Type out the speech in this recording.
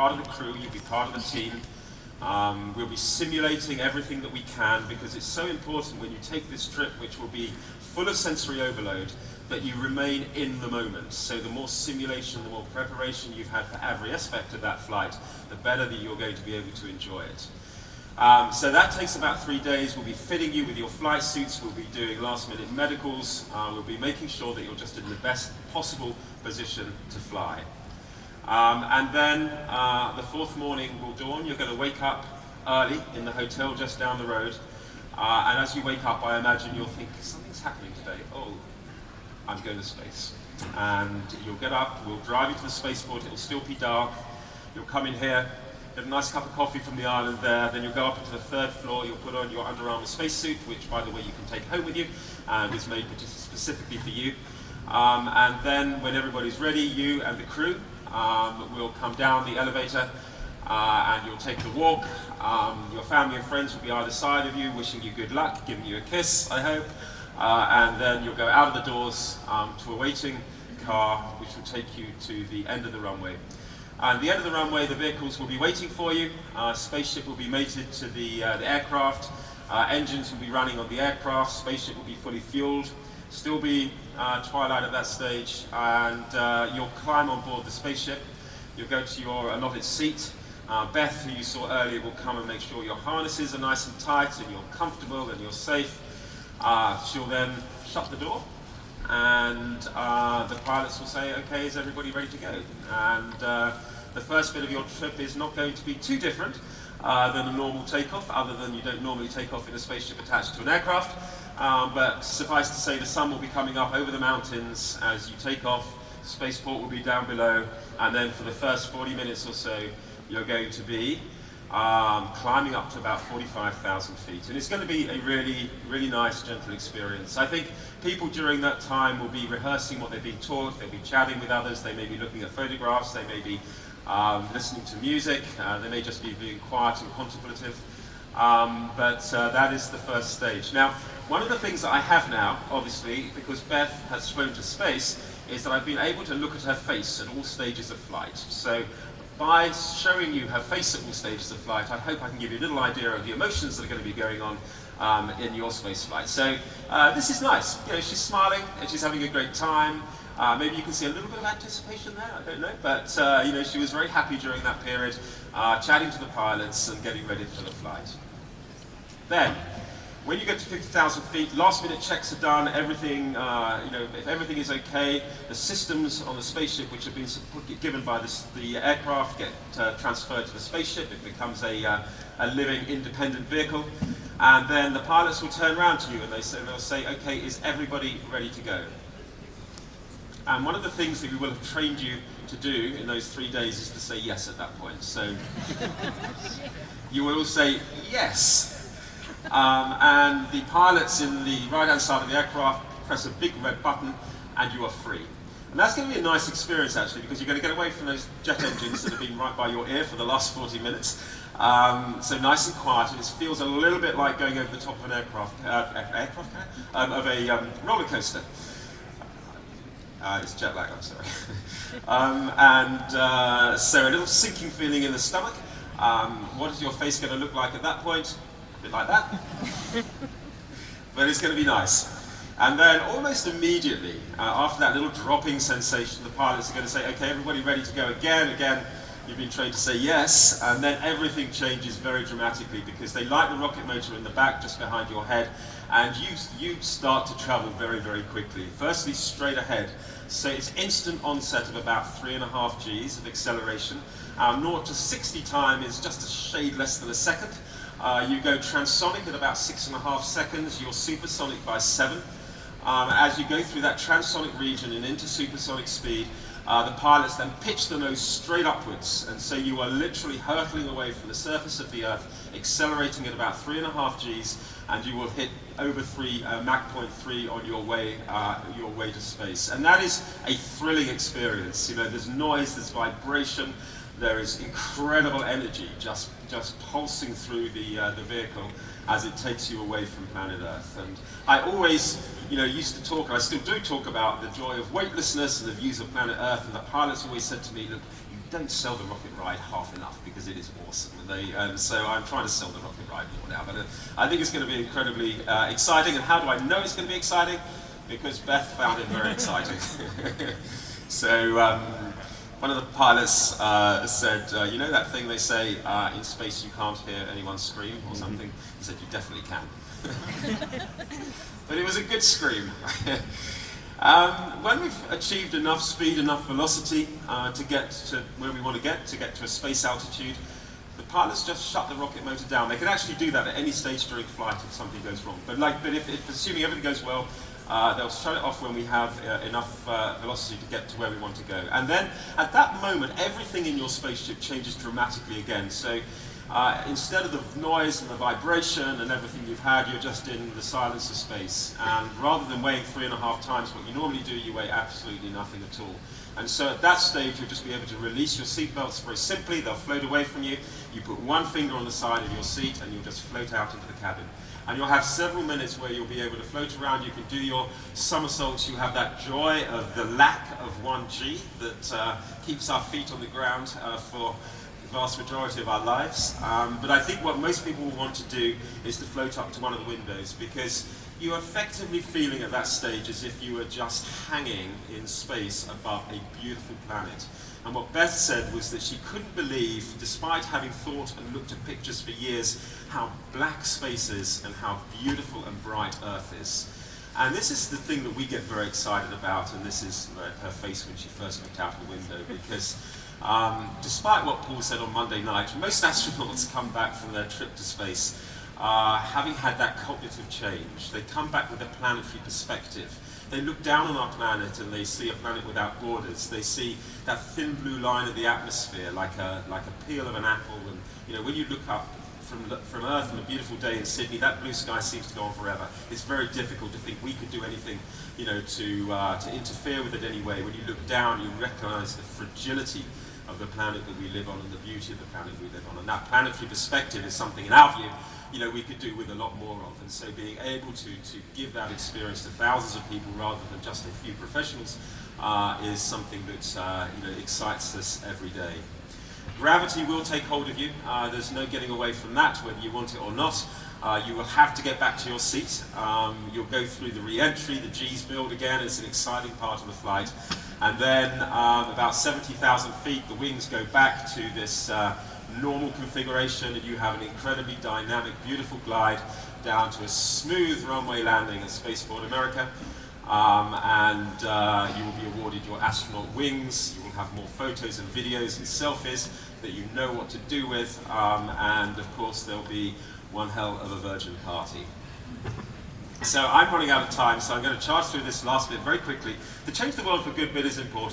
part of the crew, you'll be part of the team. We'll be simulating everything that we can, because it's so important when you take this trip, which will be full of sensory overload, that you remain in the moment. So the more simulation, the more preparation you've had for every aspect of that flight, the better that you're going to be able to enjoy it. So that takes about 3 days. We'll be fitting you with your flight suits, we'll be doing last-minute medicals, we'll be making sure that you're just in the best possible position to fly. And then the fourth morning will dawn. You're going to wake up early in the hotel just down the road. And as you wake up, I imagine you'll think, something's happening today. Oh, I'm going to space. And you'll get up, we'll drive you to the spaceport, it'll still be dark. You'll come in here, get a nice cup of coffee from the island there, then you'll go up into the third floor, you'll put on your Under Armour spacesuit, which, by the way, you can take home with you, and is made specifically for you. And then, when everybody's ready, you and the crew will come down the elevator, and you'll take the walk. Your family and friends will be either side of you, wishing you good luck, giving you a kiss, I hope. And then you'll go out of the doors to a waiting car, which will take you to the end of the runway. And at the end of the runway, the vehicles will be waiting for you. Spaceship will be mated to the aircraft. Engines will be running on the aircraft. Spaceship will be fully fueled. Still be twilight at that stage. And you'll climb on board the spaceship. You'll go to your allotted seat. Beth, who you saw earlier, will come and make sure your harnesses are nice and tight and you're comfortable and you're safe. She'll then shut the door. And the pilots will say, okay, is everybody ready to go? And the first bit of your trip is not going to be too different than a normal takeoff, other than you don't normally take off in a spaceship attached to an aircraft. But suffice to say, the sun will be coming up over the mountains as you take off, spaceport will be down below, and then for the first 40 minutes or so, you're going to be climbing up to about 45,000 feet. And it's going to be a really, really nice, gentle experience. I think people during that time will be rehearsing what they've been taught, they'll be chatting with others, they may be looking at photographs, they may be listening to music, they may just be being quiet and contemplative. But that is the first stage. Now, one of the things that I have now, obviously, because Beth has flown to space, is that I've been able to look at her face at all stages of flight. So by showing you her face at all stages of flight, I hope I can give you a little idea of the emotions that are going to be going on in your space flight. So this is nice. You know, she's smiling and she's having a great time. Maybe you can see a little bit of anticipation there, I don't know. But you know, she was very happy during that period, chatting to the pilots and getting ready for the flight. Then, when you get to 50,000 feet, last minute checks are done, everything, you know, if everything is okay, the systems on the spaceship which have been given by the aircraft get transferred to the spaceship. It becomes a living, independent vehicle. And then the pilots will turn around to you and they'll say, okay, is everybody ready to go? And one of the things that we will have trained you to do in those 3 days is to say yes at that point. So you will all say yes. And the pilots in the right-hand side of the aircraft press a big red button and you are free. And that's going to be a nice experience, actually, because you're going to get away from those jet engines that have been right by your ear for the last 40 minutes. So nice and quiet, and it feels a little bit like going over the top of an of a roller coaster. It's jet lag, I'm sorry. So a little sinking feeling in the stomach. What is your face going to look like at that point? A bit like that. But it's going to be nice. And then almost immediately, after that little dropping sensation, the pilots are going to say, okay, everybody ready to go again. Again, you've been trained to say yes, and then everything changes very dramatically because they light the rocket motor in the back just behind your head, and you start to travel very, very quickly. Firstly, straight ahead. So it's instant onset of about 3.5 Gs of acceleration. 0 to 60 time is just a shade less than a second. You go transonic at about 6.5 seconds. You're supersonic by 7. As you go through that transonic region and into supersonic speed, the pilots then pitch the nose straight upwards, and so you are literally hurtling away from the surface of the Earth, accelerating at about 3.5 Gs, and you will hit over Mach 0.3 on your way to space. And that is a thrilling experience. You know, there's noise, there's vibration, there is incredible energy just pulsing through the vehicle as it takes you away from planet Earth. And I always, you know, used to talk, and I still do talk about the joy of weightlessness and the views of planet Earth, and the pilots always said to me, look, you don't sell the rocket ride half enough because it is awesome. So I'm trying to sell the rocket ride more now, but I think it's going to be incredibly exciting. And how do I know it's going to be exciting? Because Beth found it very exciting. So one of the pilots said, you know that thing they say, in space you can't hear anyone scream or something? He said, you definitely can. But it was a good scream. When we've achieved enough speed, enough velocity to get to where we want to get to a space altitude, the pilots just shut the rocket motor down. They can actually do that at any stage during flight if something goes wrong. But if assuming everything goes well, they'll shut it off when we have enough velocity to get to where we want to go. And then, at that moment, everything in your spaceship changes dramatically again. So instead of the noise and the vibration and everything you've had, you're just in the silence of space. And rather than weighing 3.5 times what you normally do, you weigh absolutely nothing at all. And so at that stage, you'll just be able to release your seatbelts very simply. They'll float away from you. You put one finger on the side of your seat, and you'll just float out into the cabin. And you'll have several minutes where you'll be able to float around. You can do your somersaults. You have that joy of the lack of 1G that keeps our feet on the ground for the vast majority of our lives. But I think what most people will want to do is to float up to one of the windows, because you're effectively feeling at that stage as if you were just hanging in space above a beautiful planet. And what Beth said was that she couldn't believe, despite having thought and looked at pictures for years, how black space is and how beautiful and bright Earth is. And this is the thing that we get very excited about, and this is her face when she first looked out the window, because despite what Paul said on Monday night, most astronauts come back from their trip to space having had that cognitive change. They come back with a planetary perspective. They look down on our planet and they see a planet without borders. They see that thin blue line of the atmosphere, like a peel of an apple. And you know, when you look up from Earth on a beautiful day in Sydney, that blue sky seems to go on forever. It's very difficult to think we could do anything, you know, to interfere with it anyway. When you look down, you recognise the fragility of the planet that we live on and the beauty of the planet we live on. And that planetary perspective is something, in our view, you know, we could do with a lot more of. And so being able to give that experience to thousands of people rather than just a few professionals is something that you know, excites us every day. Gravity will take hold of you. There's no getting away from that, whether you want it or not. You will have to get back to your seat. You'll go through the re-entry, the G's build again. It's an exciting part of the flight. And then about 70,000 feet, the wings go back to this normal configuration, and you have an incredibly dynamic, beautiful glide down to a smooth runway landing at Spaceport America. You will be awarded your astronaut wings. You will have more photos and videos and selfies that you know what to do with. And of course, there'll be one hell of a virgin party. So I'm running out of time, so I'm going to charge through this last bit very quickly. To change the world for good bit is important.